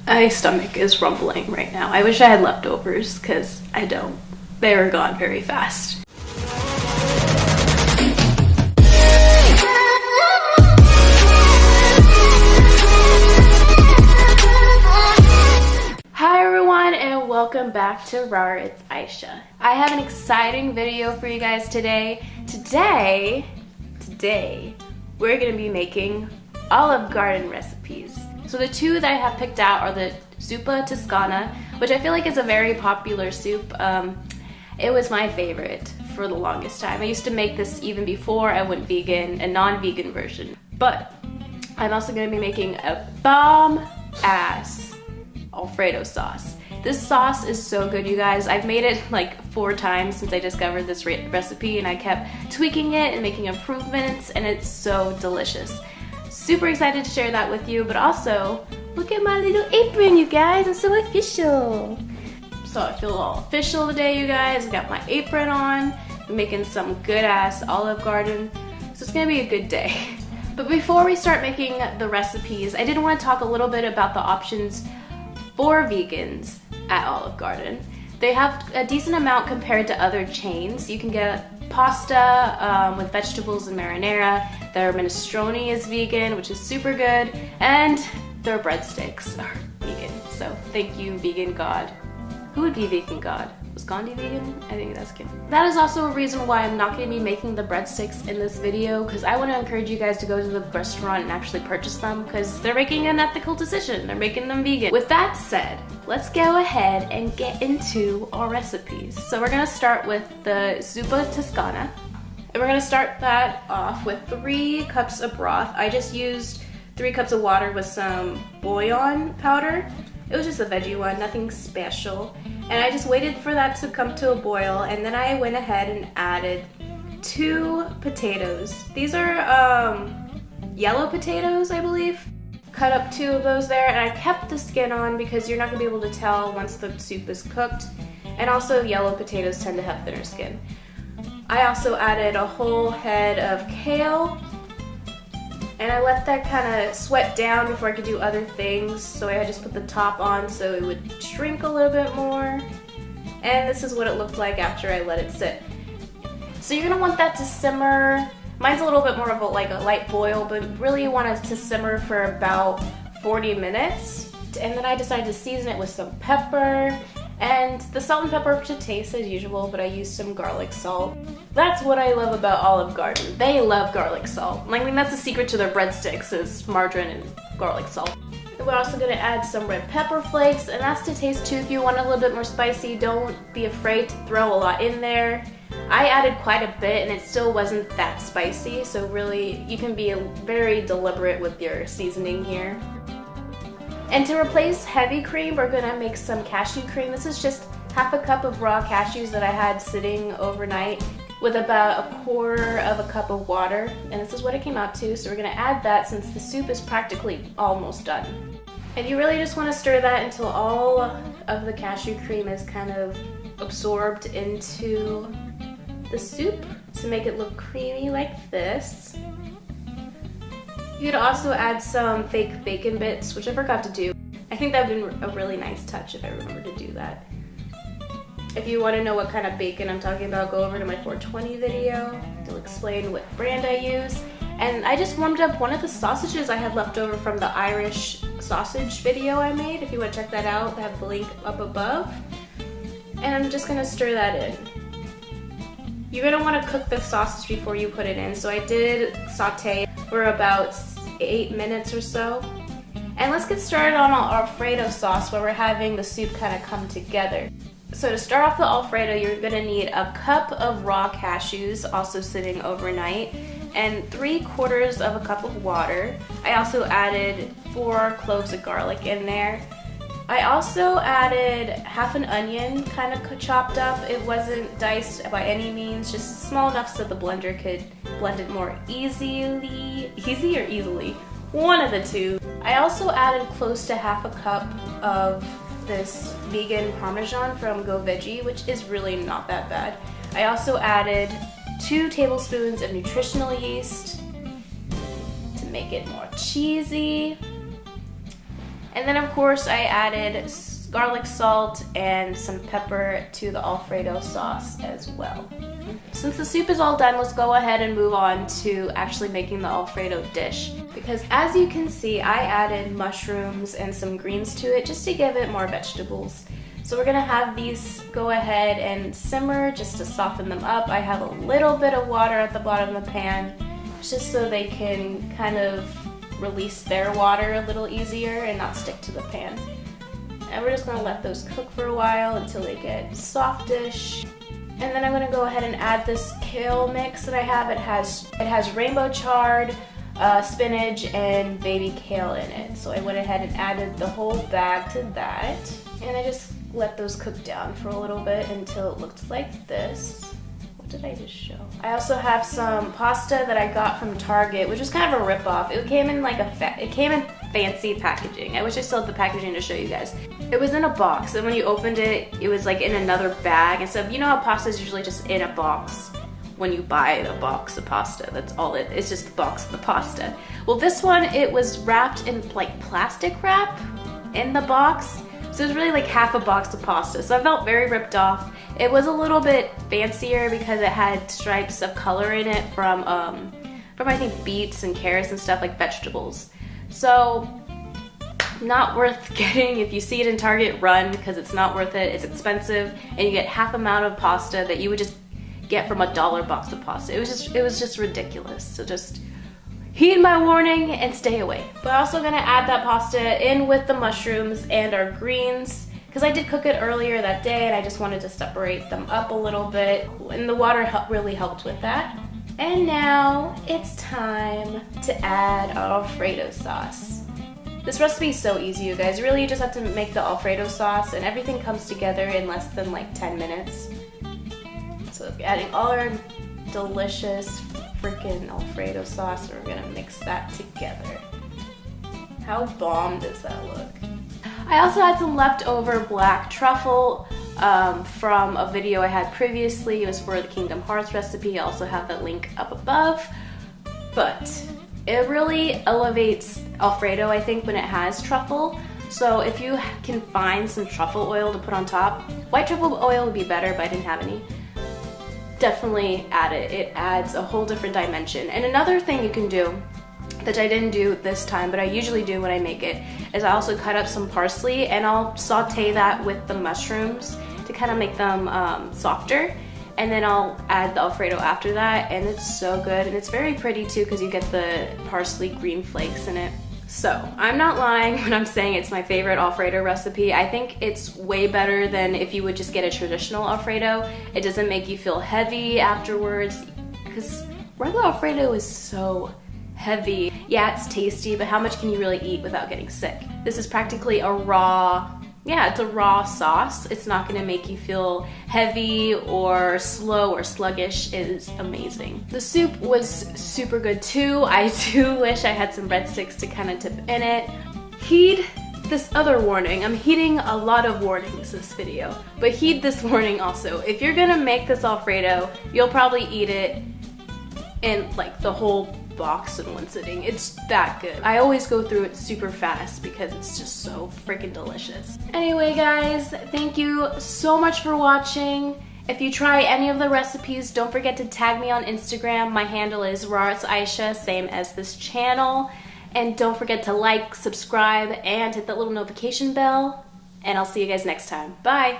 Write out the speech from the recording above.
My stomach is rumbling right now. I wish I had leftovers because I don't. They were gone very fast. Hi everyone and welcome back to Rar. It's Aisha. I have an exciting video for you guys today. Today we're gonna be making Olive Garden recipes. So the two that I have picked out are the Zuppa Toscana, which I feel like is a very popular soup. It was my favorite for the longest time. I used to make this even before I went vegan, a non-vegan version. But I'm also gonna be making a bomb-ass Alfredo sauce. This sauce is so good, you guys. I've made it like 4 times since I discovered this recipe, and I kept tweaking it and making improvements, and it's so delicious. Super excited to share that with you, but also look at my little apron, you guys. I'm so official. So I feel all official today, you guys. I got my apron on. I'm making some good ass Olive Garden, so it's gonna be a good day. But before we start making the recipes, I did want to talk a little bit about the options for vegans at Olive Garden. They have a decent amount compared to other chains. You can get pasta with vegetables and marinara. Their minestrone is vegan, which is super good, and their breadsticks are vegan. So thank you, vegan god. Who would be vegan god? Was Gandhi vegan? I think that's good. That is also a reason why I'm not going to be making the breadsticks in this video, because I want to encourage you guys to go to the restaurant and actually purchase them, because they're making an ethical decision. They're making them vegan. With that said, let's go ahead and get into our recipes. So we're going to start with the Zuppa Toscana. And we're going to start that off with 3 cups of broth. I just used 3 cups of water with some bouillon powder. It was just a veggie one, nothing special. And I just waited for that to come to a boil, and then I went ahead and added 2 potatoes. These are yellow potatoes, I believe. Cut up 2 of those there, and I kept the skin on because you're not gonna be able to tell once the soup is cooked. And also yellow potatoes tend to have thinner skin. I also added a whole head of kale, and I let that kind of sweat down before I could do other things, so I just put the top on so it would shrink a little bit more. And this is what it looked like after I let it sit. So you're gonna want that to simmer. Mine's a little bit more of a light boil, but really you want it to simmer for about 40 minutes. And then I decided to season it with some pepper, and the salt and pepper to taste as usual, but I used some garlic salt. That's what I love about Olive Garden. They love garlic salt. I mean, that's the secret to their breadsticks is margarine and garlic salt. And we're also gonna add some red pepper flakes, and that's to taste too. If you want a little bit more spicy, don't be afraid to throw a lot in there. I added quite a bit and it still wasn't that spicy, so really you can be very deliberate with your seasoning here. And to replace heavy cream, we're gonna make some cashew cream. This is just half a cup of raw cashews that I had sitting overnight with about 1/4 of a cup of water. And this is what it came out to, so we're gonna add that since the soup is practically almost done. And you really just wanna stir that until all of the cashew cream is kind of absorbed into the soup to make it look creamy like this. You could also add some fake bacon bits, which I forgot to do. I think that would have been a really nice touch if I remember to do that. If you want to know what kind of bacon I'm talking about, go over to my 420 video. It'll explain what brand I use. And I just warmed up one of the sausages I had left over from the Irish sausage video I made. If you want to check that out, I have the link up above. And I'm just going to stir that in. You're going to want to cook the sausage before you put it in, so I did saute for about 8 minutes or so. And let's get started on our Alfredo sauce where we're having the soup kind of come together. So to start off the Alfredo, you're going to need a cup of raw cashews, also sitting overnight, and 3/4 of a cup of water. I also added 4 cloves of garlic in there. I also added half an onion, kind of chopped up. It wasn't diced by any means, just small enough so the blender could blend it more easily. Easy or easily? One of the two. I also added close to half a cup of this vegan Parmesan from Go Veggie, which is really not that bad. I also added 2 tablespoons of nutritional yeast to make it more cheesy. And then of course I added garlic salt and some pepper to the Alfredo sauce as well. Since the soup is all done, let's go ahead and move on to actually making the Alfredo dish. Because as you can see, I added mushrooms and some greens to it just to give it more vegetables. So we're gonna have these go ahead and simmer just to soften them up. I have a little bit of water at the bottom of the pan just so they can kind of release their water a little easier and not stick to the pan. And we're just gonna let those cook for a while until they get softish. And then I'm gonna go ahead and add this kale mix that I have. It has rainbow chard, spinach, and baby kale in it. So I went ahead and added the whole bag to that. And I just let those cook down for a little bit until it looked like this. What did I just show? I also have some pasta that I got from Target, which was kind of a rip-off. It came in like it came in fancy packaging. I wish I still had the packaging to show you guys. It was in a box, and when you opened it, it was like in another bag. And so you know how pasta is usually just in a box when you buy the box of pasta. That's all it's just the box of the pasta. Well, this one, it was wrapped in like plastic wrap in the box. So it was really like half a box of pasta. So I felt very ripped off. It was a little bit fancier because it had stripes of color in it from I think beets and carrots and stuff, like vegetables. So not worth getting. If you see it in Target, run, because it's not worth it. It's expensive, and you get half amount of pasta that you would just get from a dollar box of pasta. It was just ridiculous. So just heed my warning and stay away. But I'm also gonna add that pasta in with the mushrooms and our greens, because I did cook it earlier that day and I just wanted to separate them up a little bit, and the water really helped with that. And now it's time to add our Alfredo sauce. This recipe is so easy, you guys. Really, you just have to make the Alfredo sauce and everything comes together in less than like 10 minutes. So adding all our delicious freaking Alfredo sauce, we're gonna mix that together. How bomb does that look? I also had some leftover black truffle from a video I had previously. It was for the Kingdom Hearts recipe. I also have that link up above. But it really elevates Alfredo, I think, when it has truffle. So if you can find some truffle oil to put on top, white truffle oil would be better, but I didn't have any. Definitely add it. It adds a whole different dimension. And another thing you can do, that I didn't do this time, but I usually do when I make it, is I also cut up some parsley and I'll saute that with the mushrooms to kind of make them softer. And then I'll add the Alfredo after that, and it's so good. And it's very pretty too, because you get the parsley green flakes in it. So I'm not lying when I'm saying it's my favorite Alfredo recipe. I think it's way better than if you would just get a traditional Alfredo. It doesn't make you feel heavy afterwards, because regular Alfredo is so heavy. Yeah, it's tasty, but how much can you really eat without getting sick? This is practically a raw, it's a raw sauce. It's not gonna make you feel heavy or slow or sluggish. It is amazing. The soup was super good too. I do wish I had some breadsticks to kind of dip in it. Heed this other warning. I'm heeding a lot of warnings this video, but heed this warning also. If you're gonna make this Alfredo, you'll probably eat it in like the whole box in one sitting. It's that good. I always go through it super fast because it's just so freaking delicious. Anyway guys, thank you so much for watching. If you try any of the recipes, don't forget to tag me on Instagram. My handle is rawitsaisha, same as this channel. And don't forget to like, subscribe, and hit that little notification bell. And I'll see you guys next time. Bye!